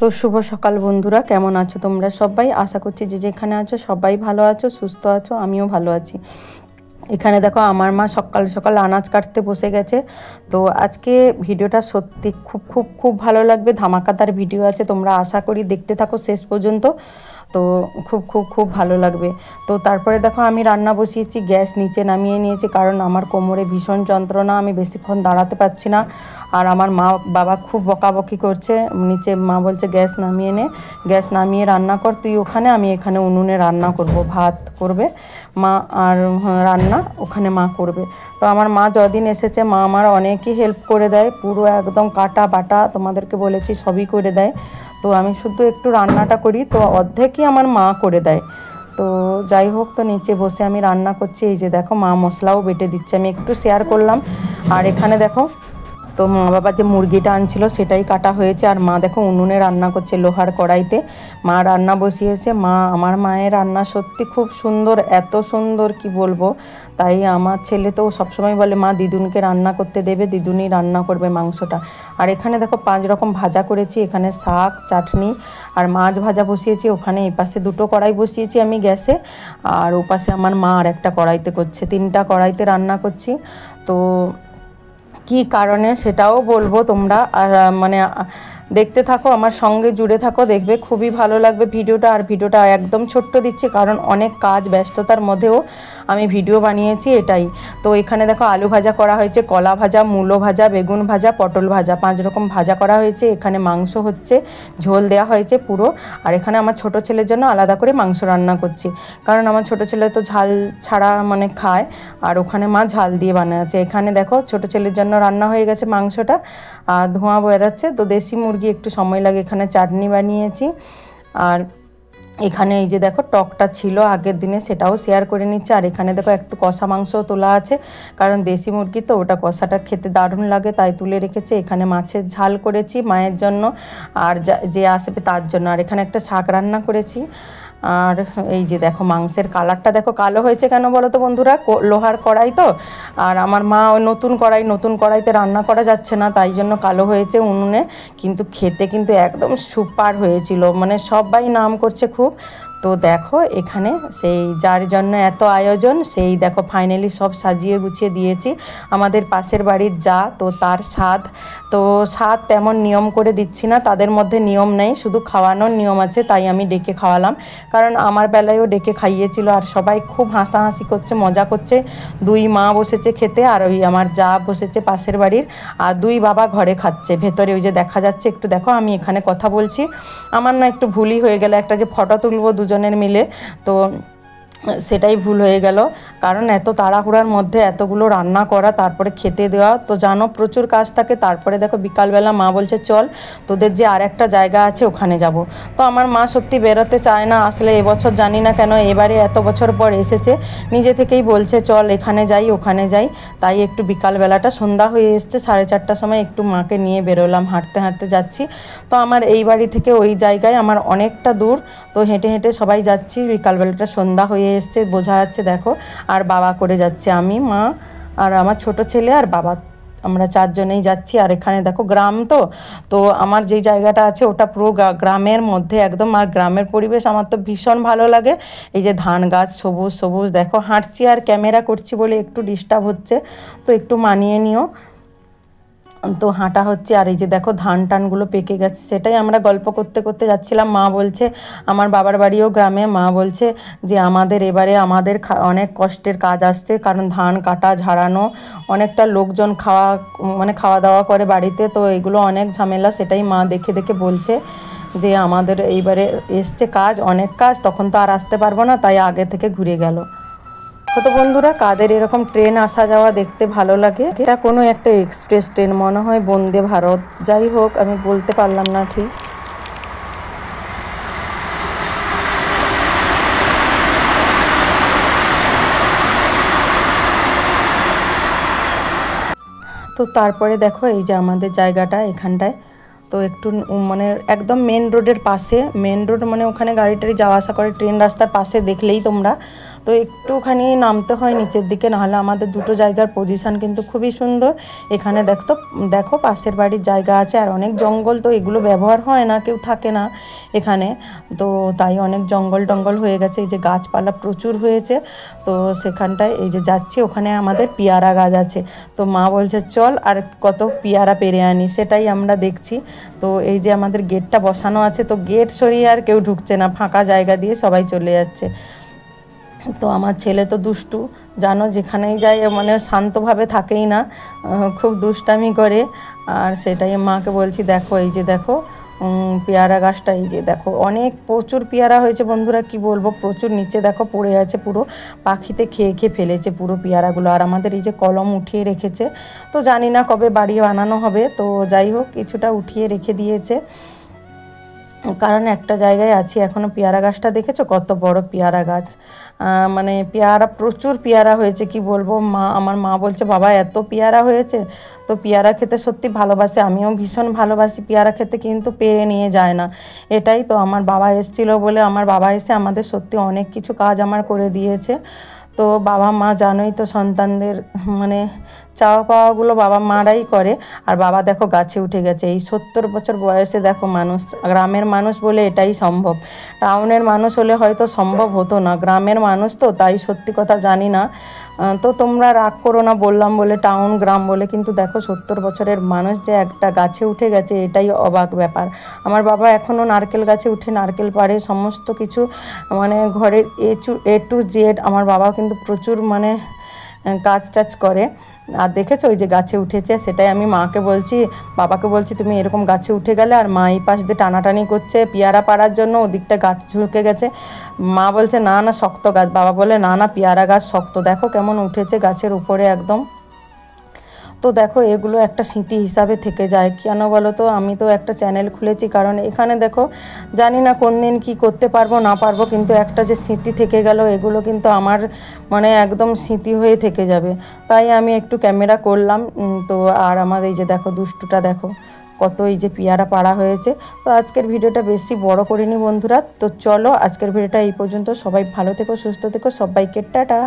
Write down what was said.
তো শুভ সকাল বন্ধুরা, কেমন আছো তোমরা সবাই? আশা করছি যে যেখানে আছো সবাই ভালো আছো, সুস্থ আছো, আমিও ভালো আছি। এখানে দেখো আমার মা সকাল সকাল আনাজ কাটতে বসে গেছে। তো আজকে ভিডিওটা সত্যি খুব খুব খুব ভালো লাগবে, ধামাকাদার ভিডিও আছে, তোমরা আশা করি দেখতে থাকো শেষ পর্যন্ত। তো খুব খুব খুব ভালো লাগবে। তো তারপরে দেখো আমি রান্না বসিয়েছি, গ্যাস নিচে নামিয়ে নিয়েছি, কারণ আমার কোমরে ভীষণ যন্ত্রণা, আমি বেশিক্ষণ দাঁড়াতে পারছি না। আর আমার মা বাবা খুব বকাবকি করছে, নিচে মা বলছে গ্যাস নামিয়ে নে, গ্যাস নামিয়ে রান্না কর তুই ওখানে, আমি এখানে উনুনে রান্না করব, ভাত করবে মা আর রান্না ওখানে মা করবে। তো আমার মা যদিন এসেছে মা আমার অনেকই হেল্প করে দেয়, পুরো একদম কাটা বাটা তোমাদেরকে বলেছি সবই করে দেয়। তো আমি শুধু একটু রান্নাটা করি, তো অর্ধেকই আমার মা করে দেয়। তো যাই হোক, তো নিচে বসে আমি রান্না করছি। এই যে দেখো মা মশলাও বেটে দিচ্ছে, আমি একটু শেয়ার করলাম। আর এখানে দেখো তো মা বাবা যে মুরগিটা আনছিল সেটাই কাটা হয়েছে, আর মা দেখো উনুনে রান্না করছে লোহার কড়াইতে। মা রান্না বসিয়েছে। আমার মায়ের রান্না সত্যি খুব সুন্দর, এত সুন্দর কি বলবো। তাই আমার ছেলে তো সবসময় বলে মা দিদুনকে রান্না করতে দেবে, দিদুনই রান্না করবে মাংসটা। আর এখানে দেখো 5 রকম ভাজা করেছি, এখানে শাক, চাটনি আর মাছ ভাজা বসিয়েছি। ওখানে এই পাশে 2টো কড়াই বসিয়েছি আমি গ্যাসে, আর ও পাশে আমার মা আর একটা কড়াইতে করছে, 3টা কড়াইতে রান্না করছি। তো কি কারণে সেটাও বলবো, তোমরা মানে দেখতে থাকো, আমার সঙ্গে জুড়ে থাকো, দেখবে খুবই ভালো লাগবে ভিডিওটা। আর ভিডিওটা একদম ছোট্ট দিচ্ছি, কারণ অনেক কাজ ব্যস্ততার মধ্যেও আমি ভিডিও বানিয়েছি এটাই। তো এখানে দেখো আলু ভাজা করা হয়েছে, কলা ভাজা, মূলো ভাজা, বেগুন ভাজা, পটল ভাজা, 5 রকম ভাজা করা হয়েছে। এখানে মাংস হচ্ছে, ঝোল দেওয়া হয়েছে পুরো। আর এখানে আমার ছোট ছেলের জন্য আলাদা করে মাংস রান্না করছি, কারণ আমার ছোট ছেলে তো ঝাল ছাড়া মানে খায়, আর ওখানে মা ঝাল দিয়ে বানাচ্ছে। এখানে দেখো ছোট ছেলের জন্য রান্না হয়ে গেছে মাংসটা, আর ধোঁয়া বেরাচ্ছে। তো দেশি মুরগি একটু সময় লাগে, এখানে চাটনি বানিয়েছি। আর এখানে এই যে দেখো টকটা ছিল আগের দিনে, সেটাও শেয়ার করে নিচ্ছে। আর এখানে দেখো একটু কষা মাংসও তোলা আছে, কারণ দেশি মুরগি তো ওটা কষাটা খেতে দারুণ লাগে, তাই তুলে রেখেছে। এখানে মাছের ঝাল করেছি মায়ের জন্য আর যে আসবে তার জন্য। আর এখানে একটা শাক রান্না করেছি। আর এই যে দেখো মাংসের কালারটা দেখো, কালো হয়েছে কেন বলো তো বন্ধুরা, লোহার কড়াই তো। আর আমার মা ওই নতুন কড়াইতে রান্না করা যাচ্ছে না, তাই জন্য কালো হয়েছে উনুনে। কিন্তু খেতে কিন্তু একদম সুপার হয়েছিল, মানে সবাই নাম করছে খুব। তো দেখো এখানে সেই যার জন্য এত আয়োজন, সেই দেখো ফাইনালি সব সাজিয়ে গুছিয়ে দিয়েছি। আমাদের পাশের বাড়ির যা, তো তার স্বাদ তেমন নিয়ম করে দিচ্ছি না, তাদের মধ্যে নিয়ম নেই, শুধু খাওয়ানোর নিয়ম আছে, তাই আমি ডেকে খাওয়ালাম। কারণ আমার বেলায়ও ডেকে খাইয়েছিল, আর সবাই খুব হাসাহাসি করছে, মজা করছে। 2 মা বসেছে খেতে, আর ওই আমার যা বসেছে পাশের বাড়ির, আর 2 বাবা ঘরে খাচ্ছে ভেতরে, ওই যে দেখা যাচ্ছে একটু দেখো। আমি এখানে কথা বলছি, আমার না একটু ভুলই হয়ে গেল, একটা যে ফটো তুলবো দুজনের মিলে, তো সেটাই ভুল হয়ে গেল। কারণ এত তাড়াহুড়ার মধ্যে এতগুলো রান্না করা, তারপরে খেতে দেওয়া, তো জানো প্রচুর কাজ থাকে। তারপরে দেখো বিকালবেলা মা বলছে চল তোদের যে আর একটা জায়গা আছে ওখানে যাব। তো আমার মা সত্যি বেরোতে চায় না, আসলে এবছর জানি না কেন, এবারে এত বছর পর এসেছে, নিজে থেকেই বলছে চল এখানে যাই ওখানে যাই। তাই একটু বিকালবেলাটা, সন্ধ্যা হয়ে এসছে 4:30টার সময়, একটু মাকে নিয়ে বেরোলাম, হাঁটতে হাঁটতে যাচ্ছি। তো আমার এই বাড়ি থেকে ওই জায়গায় আমার অনেকটা দূর, তো হেঁটে হেঁটে সবাই যাচ্ছি। বিকালবেলাটা সন্ধ্যা হয়ে এসছে, বোঝা যাচ্ছে দেখো। আর বাবা করে যাচ্ছে, আমি, মা আর আমার ছোট ছেলে আর বাবা, আমরা 4 জনেই যাচ্ছি। আর এখানে দেখো গ্রাম তো আমার যেই জায়গাটা আছে ওটা পুরো গ্রামের মধ্যে একদম, আর গ্রামের পরিবেশ আমার তো ভীষণ ভালো লাগে। এই যে ধান গাছ সবুজ সবুজ দেখো, হাঁটছি আর ক্যামেরা করছি বলে একটু ডিস্টার্ব হচ্ছে, তো একটু মানিয়ে নিও। তো হাঁটা হচ্ছে। আর এই যে দেখো ধান টানগুলো পেকে গেছে, সেটাই আমরা গল্প করতে করতে যাচ্ছিলাম। মা বলছে, আমার বাবার বাড়িও গ্রামে, মা বলছে যে আমাদের এবারে অনেক কষ্টের কাজ আসছে, কারণ ধান কাটা ঝাড়ানো, অনেকটা লোকজন খাওয়া দাওয়া করে বাড়িতে, তো এগুলো অনেক ঝামেলা। সেটাই মা দেখে দেখে বলছে যে আমাদের এইবারে এসছে কাজ, অনেক কাজ, তখন তো আর আসতে পারবো না, তাই আগে থেকে ঘুরে গেল। তো বন্ধুরা, কাদের এরকম ট্রেন আসা যাওয়া দেখতে ভালো লাগে? এটা কোনো একটা এক্সপ্রেস ট্রেন মনে হয়, বন্দে ভারত, যাই হোক আমি বলতে পারলাম না ঠিক। তো তারপরে দেখো এই যে আমাদের জায়গাটা এখানটায়, তো একটু মানে একদম মেন রোডের পাশে, মেন রোড মানে ওখানে গাড়ি টাড়ি যাওয়া আসা করে, ট্রেন রাস্তার পাশে দেখলেই তোমরা তো একটুখানি নামতে হয় নিচের দিকে, নাহলে আমাদের দুটো জায়গার পজিশান কিন্তু খুবই সুন্দর। এখানে দেখো পাশের বাড়ির জায়গা আছে, আর অনেক জঙ্গল, তো এগুলো ব্যবহার হয় না, কেউ থাকে না এখানে, তো তাই অনেক জঙ্গল টঙ্গল হয়ে গেছে। এই যে গাছপালা প্রচুর হয়েছে, তো সেখানটায় এই যে যাচ্ছি, ওখানে আমাদের পেয়ারা গাছ আছে। তো মা বলছে চল আর কত পেয়ারা পেরে আনি, সেটাই আমরা দেখছি। তো এই যে আমাদের গেটটা বসানো আছে, তো গেট সরিয়ে আর কেউ ঢুকছে না, ফাঁকা জায়গা দিয়ে সবাই চলে যাচ্ছে। তো আমার ছেলে তো দুষ্টু, জানো যেখানেই যায় মানে শান্তভাবে থাকেই না, খুব দুষ্টামি করে। আর সেটাই মাকে বলছি, দেখো এই যে দেখো পেয়ারা গাছটা, এই যে দেখো অনেক প্রচুর পেয়ারা হয়েছে বন্ধুরা, কি বলবো, প্রচুর নিচে দেখো পড়ে আছে, পুরো পাখিতে খেয়ে খেয়ে ফেলেছে পুরো পেয়ারাগুলো। আর আমাদের এই যে কলম উঠিয়ে রেখেছে, তো জানি না কবে বাড়ি বানানো হবে, তো যাই হোক কিছুটা উঠিয়ে রেখে দিয়েছে, কারণ একটা জায়গায় আছি এখনও। পেয়ারা গাছটা দেখেছো কত বড় পেয়ারা গাছ, মানে পেয়ারা প্রচুর পেয়ারা হয়েছে, কি বলবো। আমার মা বলছে বাবা এত পেয়ারা হয়েছে, তো পেয়ারা খেতে সত্যি ভালোবাসে, আমিও ভীষণ ভালোবাসি পেয়ারা খেতে, কিন্তু পেরে নিয়ে যায় না। এটাই তো, আমার বাবা এসেছিলো বলে, আমার বাবা এসে আমাদের সত্যি অনেক কিছু কাজ আমার করে দিয়েছে। তো বাবা মা জানোই তো, সন্তানদের মানে চাওয়া পাওয়াগুলো বাবা মারাই করে। আর বাবা দেখো গাছে উঠে গেছে, এই 70 বছর বয়সে দেখো মানুষ, গ্রামের মানুষ বলে এটাই সম্ভব, টাউনের মানুষ হলে হয়তো সম্ভব হতো না, গ্রামের মানুষ তো তাই সত্যি কথা জানি না। তো তোমরা রাগ করো না বললাম বলে, টাউন গ্রাম বলে, কিন্তু দেখো 70 বছরের মানুষ যে একটা গাছে উঠে গেছে, এটাই অবাক ব্যাপার। আমার বাবা এখনও নারকেল গাছে উঠে নারকেল পাড়ে, সমস্ত কিছু মানে ঘরের এ টু জেড আমার বাবা কিন্তু প্রচুর মানে কাজ টাজ করে। আর দেখেছো ওই যে গাছে উঠেছে, সেটাই আমি মাকে বলছি, বাবাকে বলছি তুমি এরকম গাছে উঠে গেলে, আর মা এই পাশ দিয়ে টানাটানি করছে পেয়ারা পাড়ার জন্য, ওদিকটা গাছ ঝুঁকে গেছে। মা বলছে না না শক্ত গাছ, বাবা বলে না না পেয়ারা গাছ শক্ত, দেখো কেমন উঠেছে গাছের উপরে একদম। তো দেখো এগুলো একটা স্মৃতি হিসাবে থেকে যায়, কেন বলো তো, আমি তো একটা চ্যানেল খুলেছি, কারণ এখানে দেখো জানি না কোন দিন কী করতে পারবো না পারবো, কিন্তু একটা যে স্মৃতি থেকে গেল, এগুলো কিন্তু আমার মানে একদম স্মৃতি হয়ে থেকে যাবে, তাই আমি একটু ক্যামেরা করলাম। তো আর আমার এই যে দেখো দুষ্টুটা দেখো কত এই যে পেয়ারা পাড়া হয়েছে। তো আজকের ভিডিওটা বেশি বড় করিনি বন্ধুরা, তো চলো আজকের ভিডিওটা এই পর্যন্ত, সবাই ভালো থেকো সুস্থ থেকো, সবাইকে টাটা।